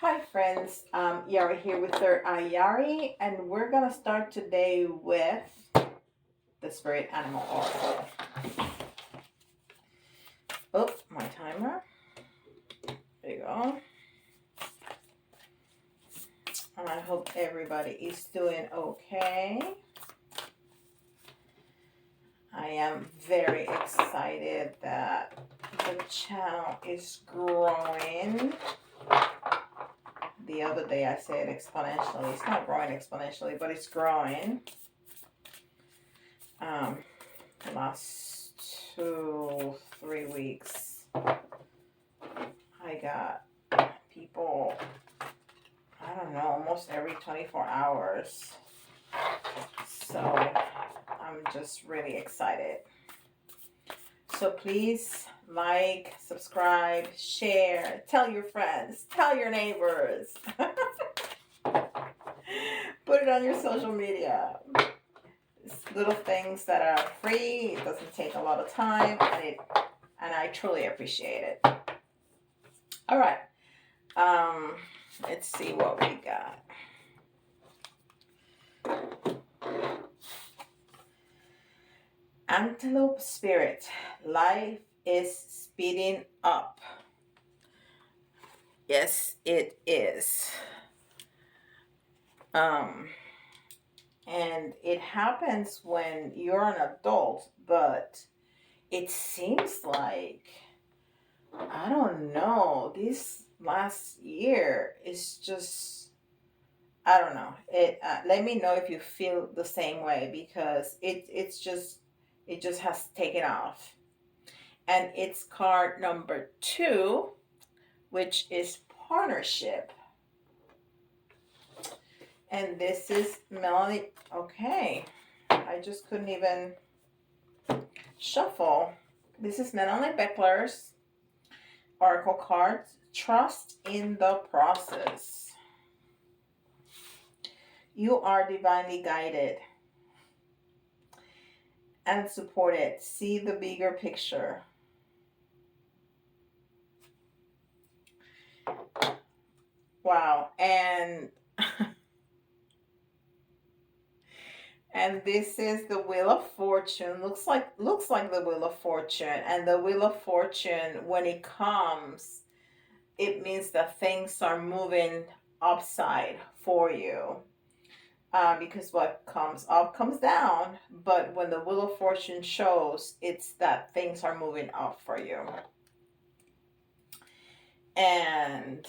Hi friends, Yari here with Third Eye Yari, and we're gonna start today with the Spirit Animal Oracle. Oh, my timer. There you go. And I hope everybody is doing okay. I am very excited that the channel is growing. The other day I said exponentially. It's not growing exponentially, but it's growing. The last 2-3 weeks I got people, I don't know, almost every 24 hours. So I'm just really excited. So please like, subscribe, share, tell your friends, tell your neighbors. Put it on your social media. It's little things that are free. It doesn't take a lot of time, and I truly appreciate it. All right. Let's see what we got. Antelope Spirit, life is speeding up. Yes, it is. And it happens when you're an adult, but it seems like, I don't know, this last year is just, I don't know. Let me know if you feel the same way, because it just has taken off. And it's card number 2, which is partnership. And this is Melanie. Okay, I just couldn't even shuffle. This is Melanie Becker's Oracle cards. Trust in the process. You are divinely guided and supported. See the bigger picture. Wow. And this is the Wheel of Fortune. Looks like the Wheel of Fortune. And the Wheel of Fortune, when it comes, it means that things are moving upside for you. Because what comes up comes down. But when the Wheel of Fortune shows, it's that things are moving up for you. And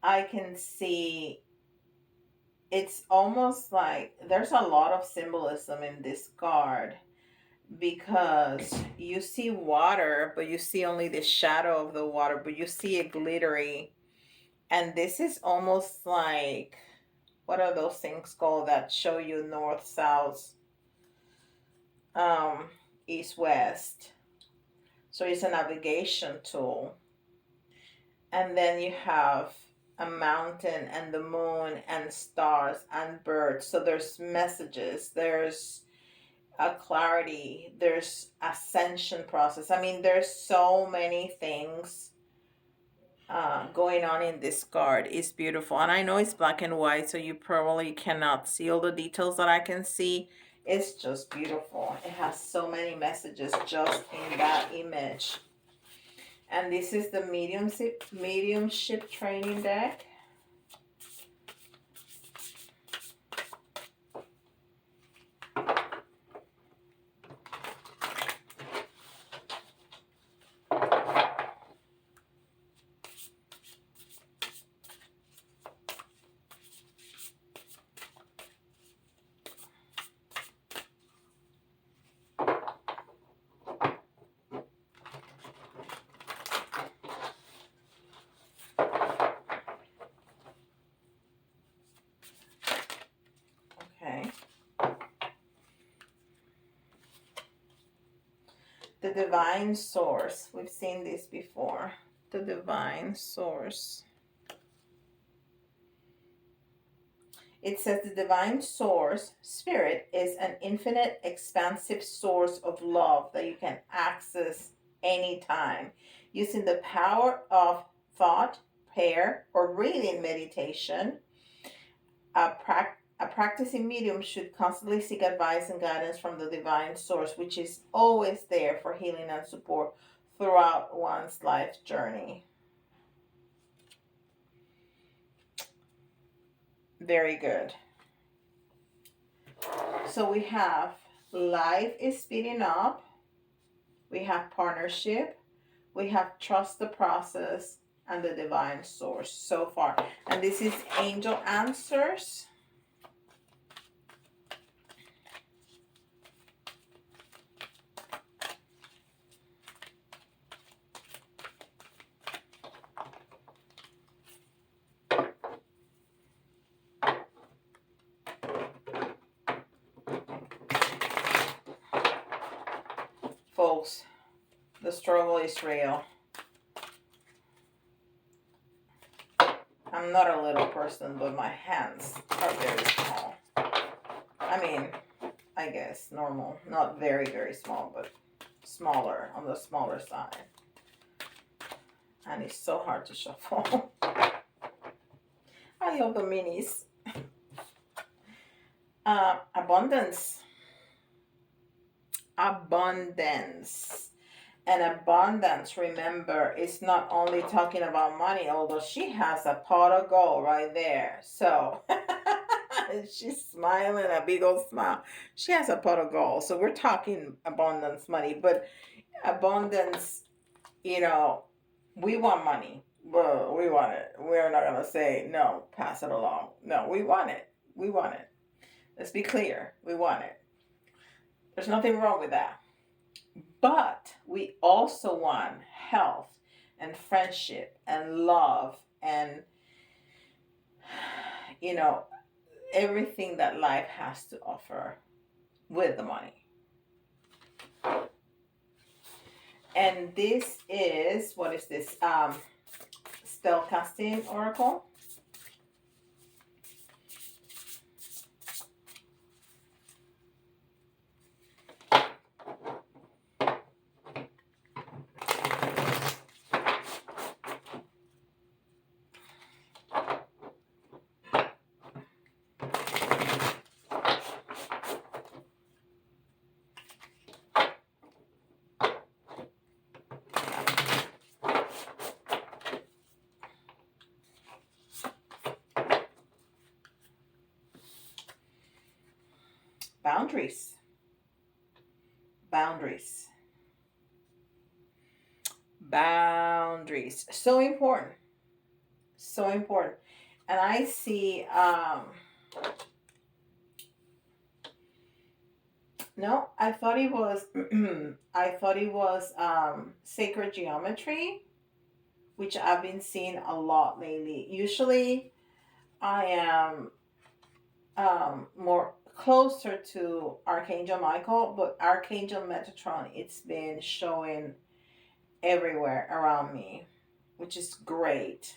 I can see, it's almost like there's a lot of symbolism in this card, because you see water, but you see only the shadow of the water, but you see it glittery. And this is almost like, what are those things called that show you north, south, east, west? So it's a navigation tool. And then you have a mountain and the moon and stars and birds. So there's messages, there's a clarity, there's ascension process. I mean, there's so many things going on in this card. It's beautiful. And I know it's black and white, so you probably cannot see all the details that I can see. It's just beautiful. It has so many messages just in that image. And this is the mediumship training deck. The divine source. We've seen this before. The divine source. It says the divine source, spirit, is an infinite, expansive source of love that you can access anytime. Using the power of thought, prayer, or reading meditation, a practicing medium should constantly seek advice and guidance from the divine source, which is always there for healing and support throughout one's life journey. Very good. So we have life is speeding up. We have partnership. We have trust the process and the divine source so far. And this is angel answers. Folks, the struggle is real. I'm not a little person, but my hands are very small. I mean, I guess normal. Not very, very small, but smaller, on the smaller side. And it's so hard to shuffle. I love the minis. Abundance. Abundance. And abundance, remember, is not only talking about money, although she has a pot of gold right there. So she's smiling, a big old smile. She has a pot of gold. So we're talking abundance money. But abundance, you know, we want money. Well, we want it. We're not going to say, no, pass it along. No, we want it. We want it. Let's be clear. We want it. There's nothing wrong with that. But we also want health and friendship and love and, you know, everything that life has to offer with the money. And this is, what is this? Spellcasting oracle. Boundaries. Boundaries. Boundaries. So important. So important. And I see, no, I thought it was, sacred geometry, which I've been seeing a lot lately. Usually I am more closer to Archangel Michael, but Archangel Metatron, it's been showing everywhere around me, which is great.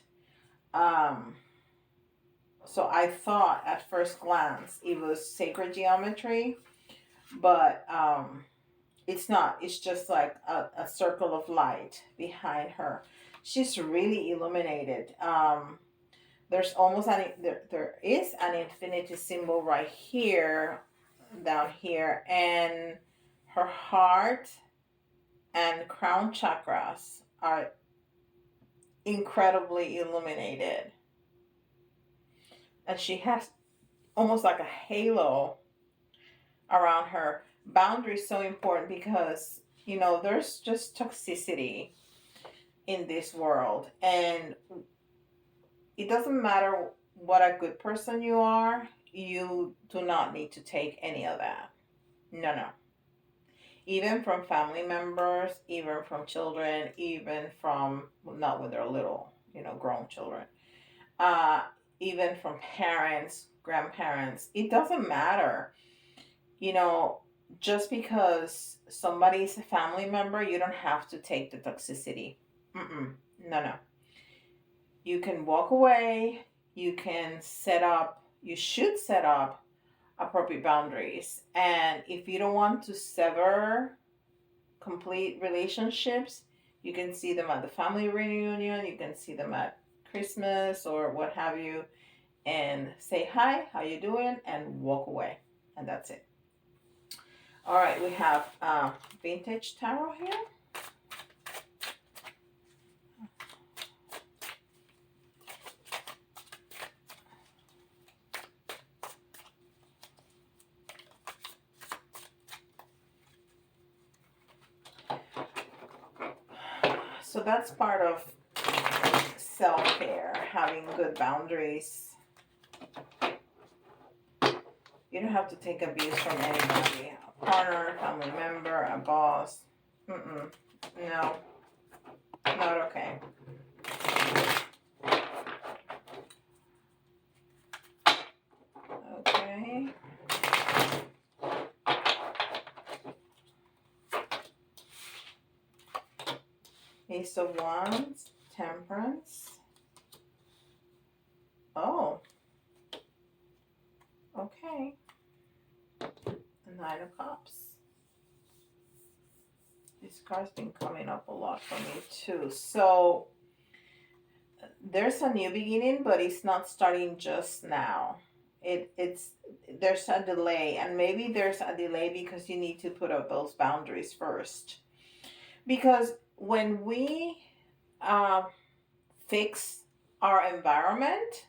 So I thought at first glance it was sacred geometry, but it's not. It's just like a circle of light behind her. She's really illuminated. There's almost there is an infinity symbol right here, down here, and her heart and crown chakras are incredibly illuminated. And she has almost like a halo around her. Boundary is so important because, you know, there's just toxicity in this world. And it doesn't matter what a good person you are, you do not need to take any of that. No, no. Even from family members, even from children, even from, well, not when they're little, you know, grown children. Even from parents, grandparents, it doesn't matter. You know, just because somebody's a family member, you don't have to take the toxicity. No, no. You can walk away. You can you should set up appropriate boundaries. And if you don't want to sever complete relationships, You can see them at the family reunion, you can see them at Christmas or what have you, and say hi, how you doing, and walk away, and that's it. All right, we have vintage tarot here. So that's part of self-care, having good boundaries. You don't have to take abuse from anybody. A partner, family member, a boss. No, not okay. Okay. Ace of Wands, Temperance. Oh. Okay. Nine of Cups. This card's been coming up a lot for me too. So there's a new beginning, but it's not starting just now. It's there's a delay, and maybe there's a delay because you need to put up those boundaries first. Because when we fix our environment,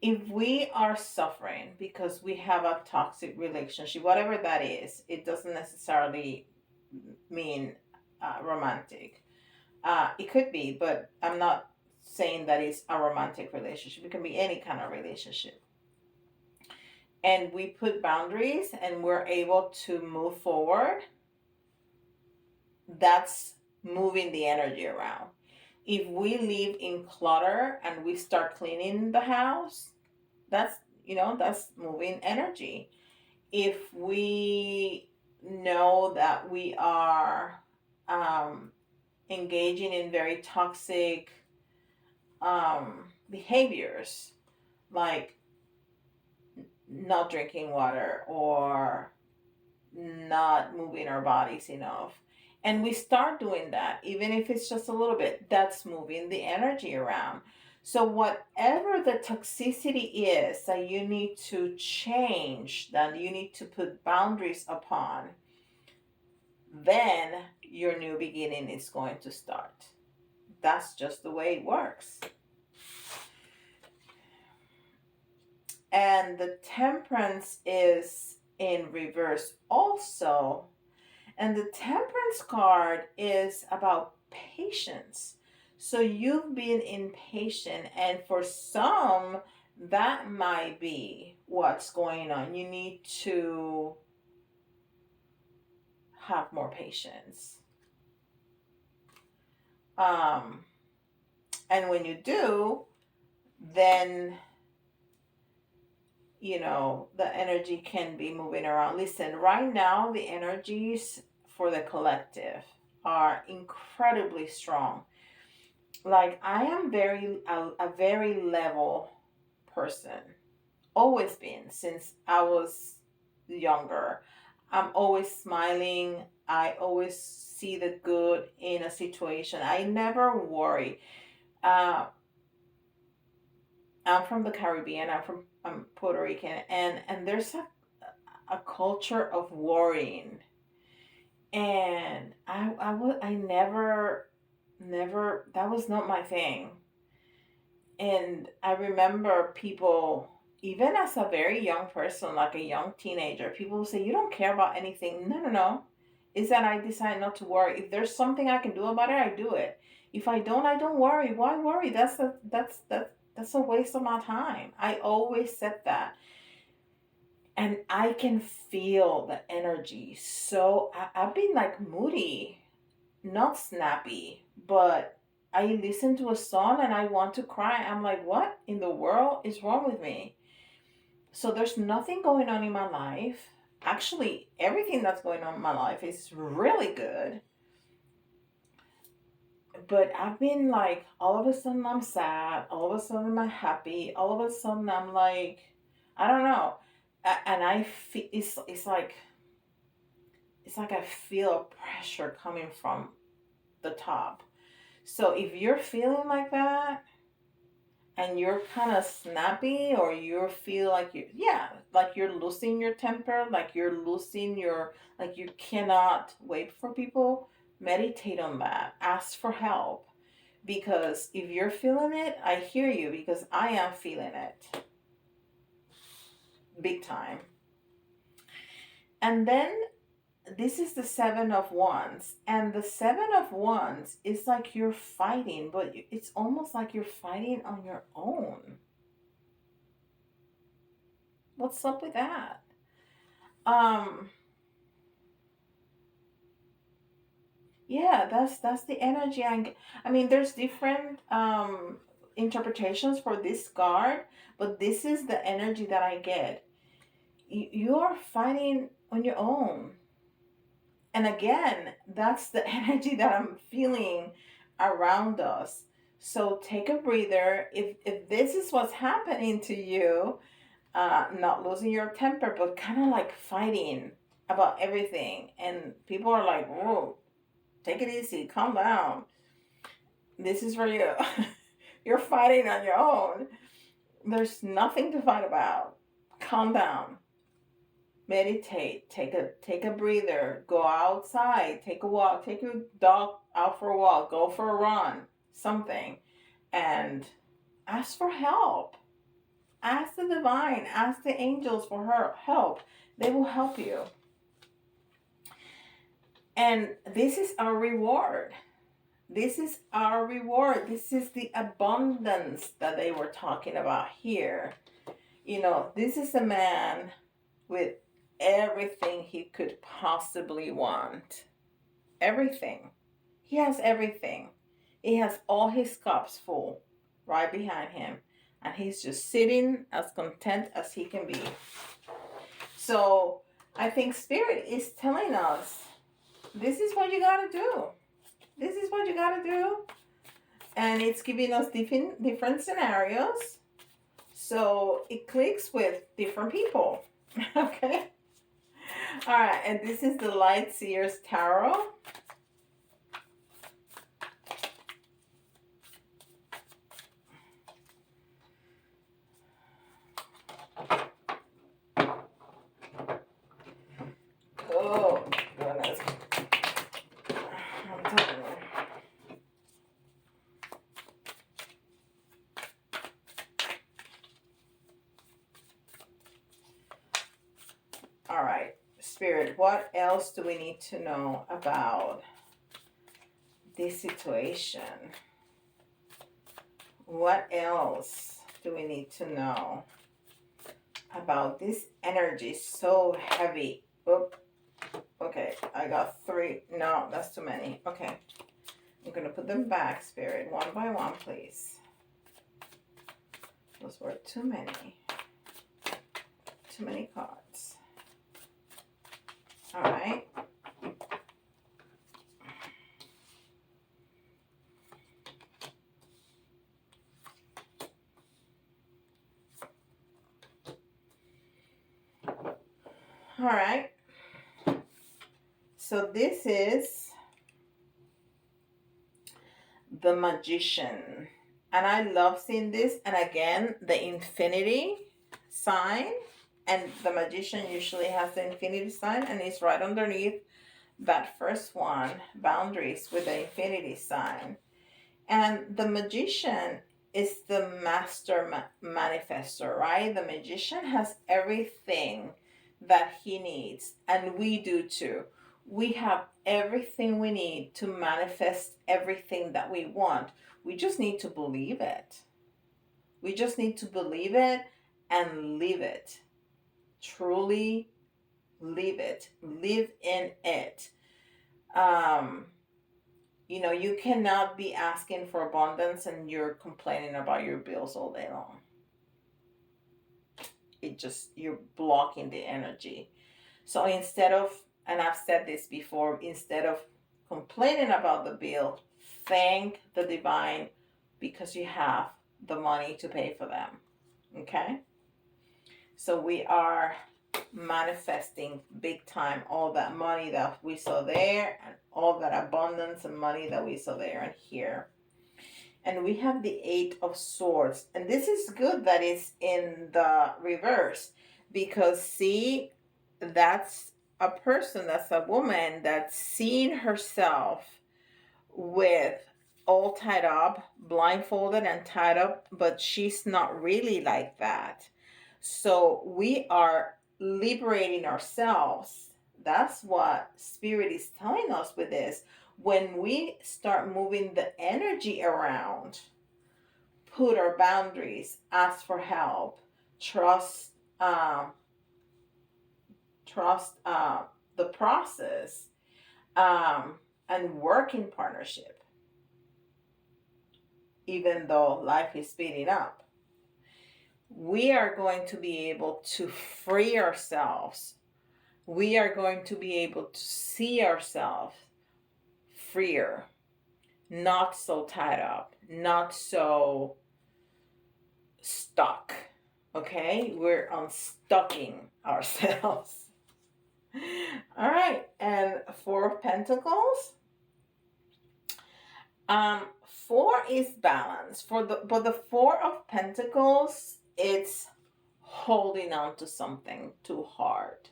if we are suffering because we have a toxic relationship, whatever that is, it doesn't necessarily mean romantic. It could be, but I'm not saying that it's a romantic relationship. It can be any kind of relationship. And we put boundaries and we're able to move forward. That's moving the energy around. If we live in clutter and we start cleaning the house, that's moving energy. If we know that we are engaging in very toxic behaviors, like not drinking water or not moving our bodies enough, and we start doing that, even if it's just a little bit, that's moving the energy around. So whatever the toxicity is that you need to change, that you need to put boundaries upon, then your new beginning is going to start. That's just the way it works. And the Temperance is in reverse also. And the Temperance card is about patience. So you've been impatient, and for some, that might be what's going on. You need to have more patience. And when you do, then the energy can be moving around. Listen, right now the energies for the collective are incredibly strong. Like, I am a very level person. Always been since I was younger. I'm always smiling. I always see the good in a situation. I never worry. I'm from the Caribbean. I'm Puerto Rican, and there's a culture of worrying, and I never that was not my thing. And I remember people, even as a very young person, like a young teenager, people will say, "You don't care about anything." No, no, no. It's that I decide not to worry. If there's something I can do about it, I do it. If I don't worry. Why worry? That's a waste of my time. I always said that. And I can feel the energy. So I've been like moody, not snappy, but I listen to a song and I want to cry. I'm like, what in the world is wrong with me? So there's nothing going on in my life. Actually, everything that's going on in my life is really good. But I've been like, all of a sudden I'm sad, all of a sudden I'm happy, all of a sudden I'm like, I don't know. And I feel it's like it's like I feel pressure coming from the top. So if you're feeling like that and you're kind of snappy, or you feel like you, yeah, like you're losing your temper, like you're losing your, like you cannot wait for people, meditate on that. Ask for help. Because if you're feeling it, I hear you, because I am feeling it big time. And then this is the Seven of Wands, and the Seven of Wands is like you're fighting, but it's almost like you're fighting on your own. What's up with that? um yeah, that's the energy. I mean, there's different interpretations for this card, but this is the energy that I get. You are fighting on your own. And again, that's the energy that I'm feeling around us. So take a breather. If this is what's happening to you, not losing your temper, but kind of like fighting about everything, and people are like, "Whoa, take it easy, calm down. This is for you." You're fighting on your own. There's nothing to fight about. Calm down. Meditate, take a breather, go outside, take a walk, take your dog out for a walk, go for a run, something, and ask for help. Ask the divine, ask the angels for her help. They will help you. And this is our reward. This is our reward. This is the abundance that they were talking about here. This is a man with everything he could possibly want. Everything. He has everything. He has all his cups full right behind him. And he's just sitting as content as he can be. So I think Spirit is telling us, this is what you got to do. This is what you got to do. And it's giving us different scenarios. So it clicks with different people. Okay? All right, and this is the Light Seers Tarot. Oh, goodness. I'm telling you. All right, Spirit, what else do we need to know about this situation? What else do we need to know about this energy so heavy? Oop. Okay, I got 3. No, that's too many. Okay, I'm going to put them back, Spirit, one by one, please. Those were too many. Too many cards. All right. All right. So this is the Magician. And I love seeing this. And again, the infinity sign. And the Magician usually has the infinity sign. And it's right underneath that first one, boundaries, with the infinity sign. And the Magician is the master manifestor, right? The Magician has everything that he needs, and we do too. We have everything we need to manifest everything that we want. We just need to believe it. We just need to believe it and live it. Truly live it. Live in it. You cannot be asking for abundance and you're complaining about your bills all day long. You're blocking the energy. So instead of, and I've said this before, instead of complaining about the bill, thank the divine because you have the money to pay for them. Okay? So we are manifesting big time all that money that we saw there and all that abundance and money that we saw there and here. And we have the Eight of Swords. And this is good that it's in the reverse, because see, that's a person, that's a woman that's seeing herself with all tied up, blindfolded and tied up, but she's not really like that. So we are liberating ourselves. That's what Spirit is telling us with this. When we start moving the energy around, put our boundaries, ask for help, trust, the process, and work in partnership, even though life is speeding up, we are going to be able to free ourselves. We are going to be able to see ourselves freer, not so tied up, not so stuck. Okay, we're unstucking ourselves. All right, and Four of Pentacles. 4 is balance. But the Four of Pentacles, it's holding on to something too hard.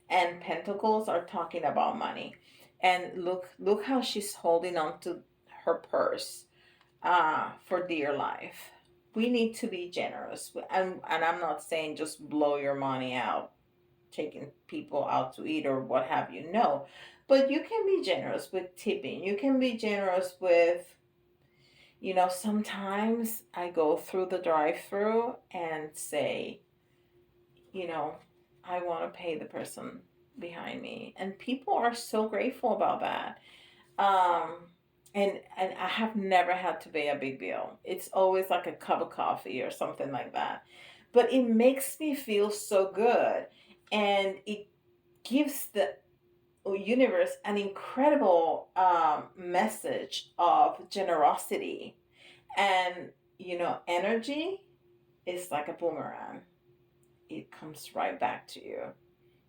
And Pentacles are talking about money. And look how she's holding on to her purse for dear life. We need to be generous. And I'm not saying just blow your money out, taking people out to eat or what have you. No. But you can be generous with tipping. You can be generous with, sometimes I go through the drive-through and say, I want to pay the person behind me. And people are so grateful about that. And I have never had to pay a big bill. It's always like a cup of coffee or something like that. But it makes me feel so good. And it gives the universe an incredible message of generosity. And, energy is like a boomerang. It comes right back to you.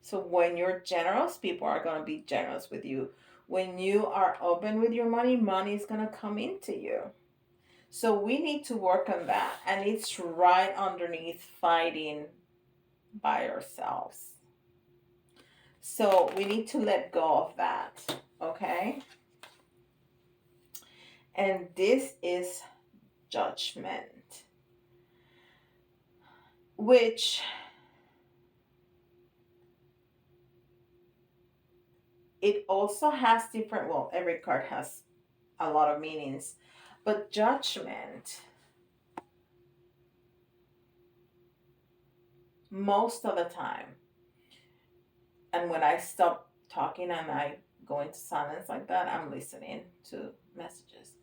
So when you're generous, people are going to be generous with you. When you are open with your money, money is going to come into you. So we need to work on that. And it's right underneath fighting by ourselves. So we need to let go of that. Okay? And this is Judgment, which it also has different, well, every card has a lot of meanings, but Judgment, most of the time, and when I stop talking and I go into silence like that, I'm listening to messages.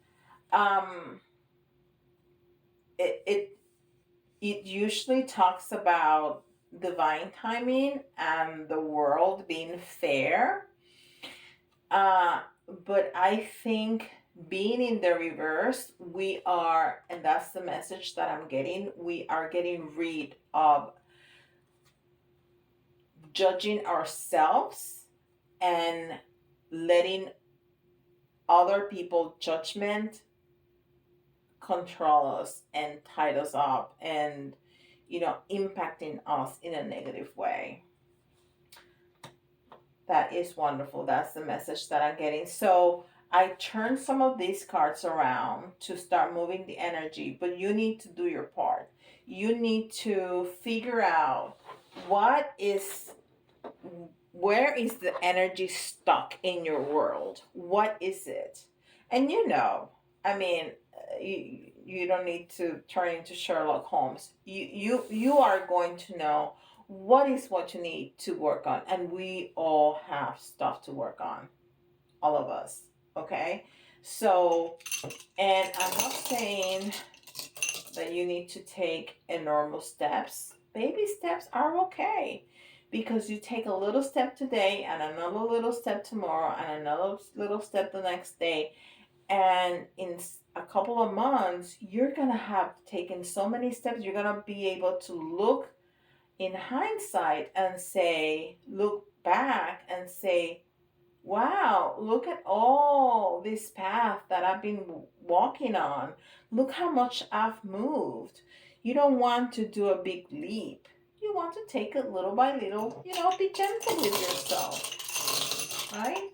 It usually talks about divine timing and the world being fair. But I think being in the reverse, we are, and that's the message that I'm getting, we are getting rid of judging ourselves and letting other people's judgment control us and tie us up and, impacting us in a negative way. That is wonderful. That's the message that I'm getting. So I turned some of these cards around to start moving the energy, but you need to do your part. You need to figure out where is the energy stuck in your world? What is it? And you don't need to turn into Sherlock Holmes. You are going to know what you need to work on. And we all have stuff to work on. All of us. Okay? So, and I'm not saying that you need to take enormous steps. Baby steps are okay. Because you take a little step today and another little step tomorrow and another little step the next day. And in a couple of months, you're going to have taken so many steps. You're going to be able to look in hindsight and say, look back and say, wow, look at all this path that I've been walking on. Look how much I've moved. You don't want to do a big leap. You want to take it little by little, be gentle with yourself, right?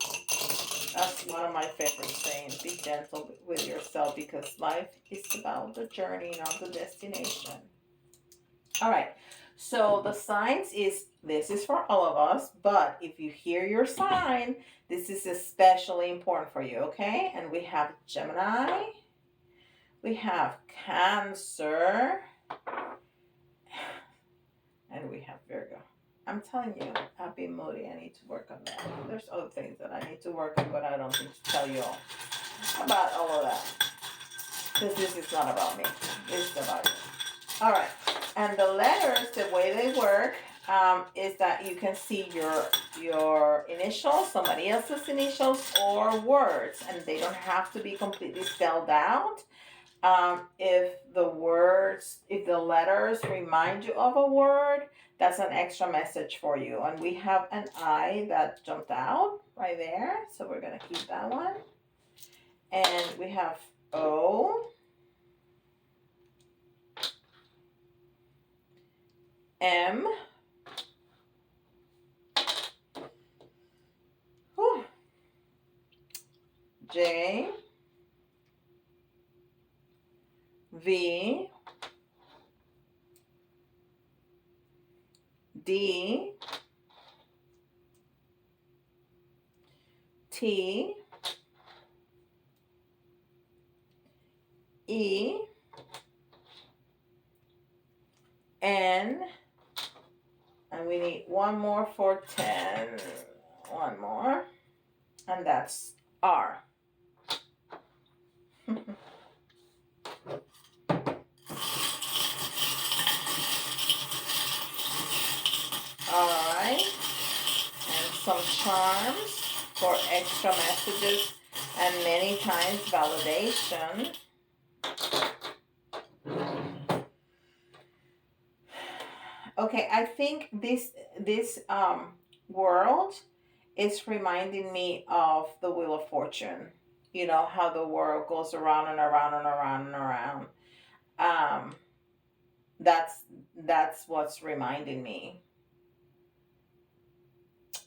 That's one of my favorite sayings. Be gentle with yourself because life is about the journey, not the destination. All right. So the signs this is for all of us, but if you hear your sign, this is especially important for you, okay? And we have Gemini, we have Cancer, and we have Virgo. I'm telling you, I've been moody. I need to work on that. There's other things that I need to work on, but I don't need to tell you all about all of that. Because this is not about me. It's about you. All right. And the letters, the way they work, is that you can see your initials, somebody else's initials, or words, and they don't have to be completely spelled out. If the letters remind you of a word, that's an extra message for you. And we have an I that jumped out right there, so we're gonna keep that one. And we have O, M, J, V, D, T, E, N, and we need one more for 10. One more, and that's R. Alright, and some charms for extra messages and many times validation. Okay, I think this world is reminding me of the Wheel of Fortune. You know how the world goes around and around and around and around. That's what's reminding me.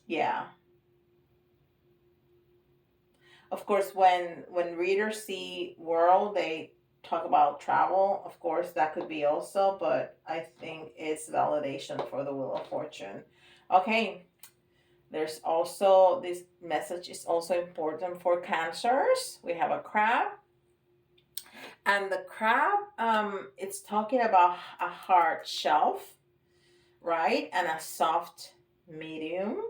Yeah. Of course, when readers see world, they talk about travel. Of course, that could be also, but I think it's validation for the Wheel of Fortune. Okay. There's also, this message is also important for Cancers. We have a crab. And the crab, it's talking about a hard shelf, right? And a soft medium.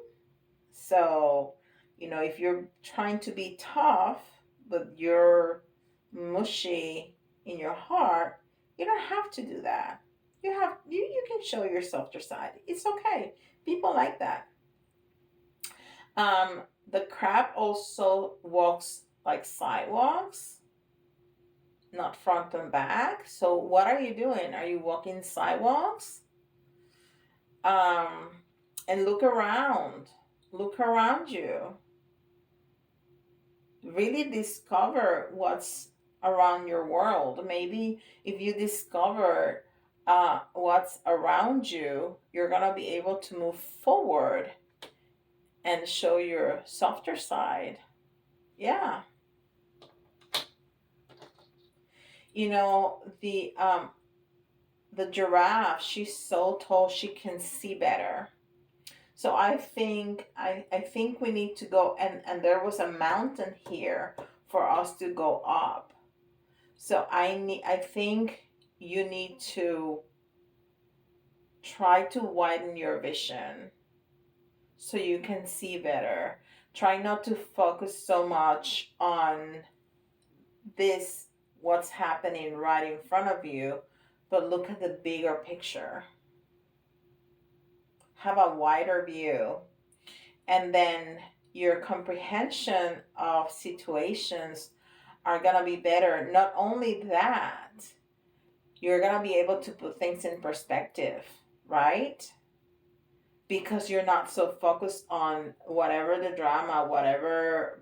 So, if you're trying to be tough, but you're mushy in your heart, you don't have to do that. You can show your softer side. It's okay. People like that. The crab also walks like sidewalks, not front and back. So what are you doing? Are you walking sidewalks? And look around. Look around you. Really discover what's around your world. Maybe if you discover what's around you, you're going to be able to move forward and show your softer side. Yeah. The giraffe, she's so tall she can see better. So I think we need to go, and there was a mountain here for us to go up. So I think you need to try to widen your vision so you can see better. Try not to focus so much on what's happening right in front of you, but look at the bigger picture. Have a wider view, and then your comprehension of situations are going to be better. Not only that, you're going to be able to put things in perspective. right? Because you're not so focused on whatever the drama, whatever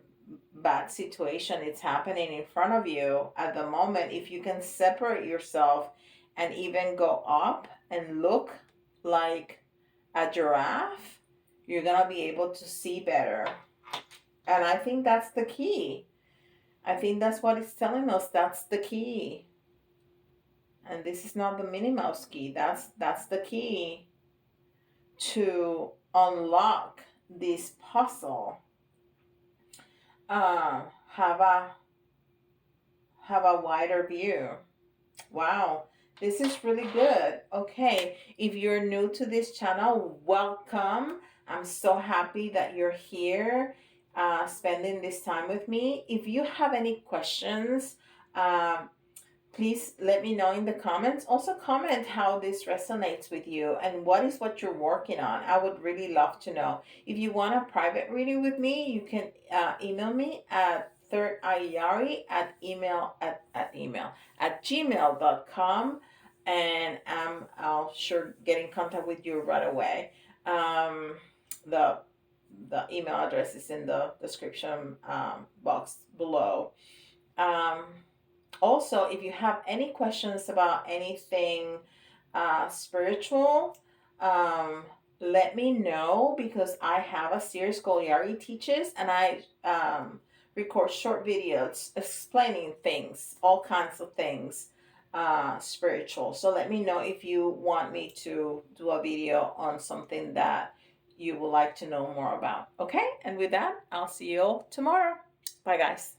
bad situation is happening in front of you at the moment. If you can separate yourself and even go up and look like a giraffe, you're gonna be able to see better. And I think that's the key. I think that's what it's telling us. That's the key. And this is not the Minnie Mouse key. That's the key to unlock this puzzle. Have a wider view. Wow, this is really good. Okay, if you're new to this channel, welcome. I'm so happy that you're here, spending this time with me. If you have any questions, please let me know in the comments. Also comment how this resonates with you and what you're working on. I would really love to know. If you want a private reading with me, you can email me at thirdayari at gmail.com, and I'll sure get in contact with you right away. The email address is in the description box below. Also, if you have any questions about anything spiritual, let me know, because I have a Seer Yari teaches, and I record short videos explaining things, all kinds of things spiritual. So let me know if you want me to do a video on something that you would like to know more about. Okay, and with that, I'll see you all tomorrow. Bye, guys.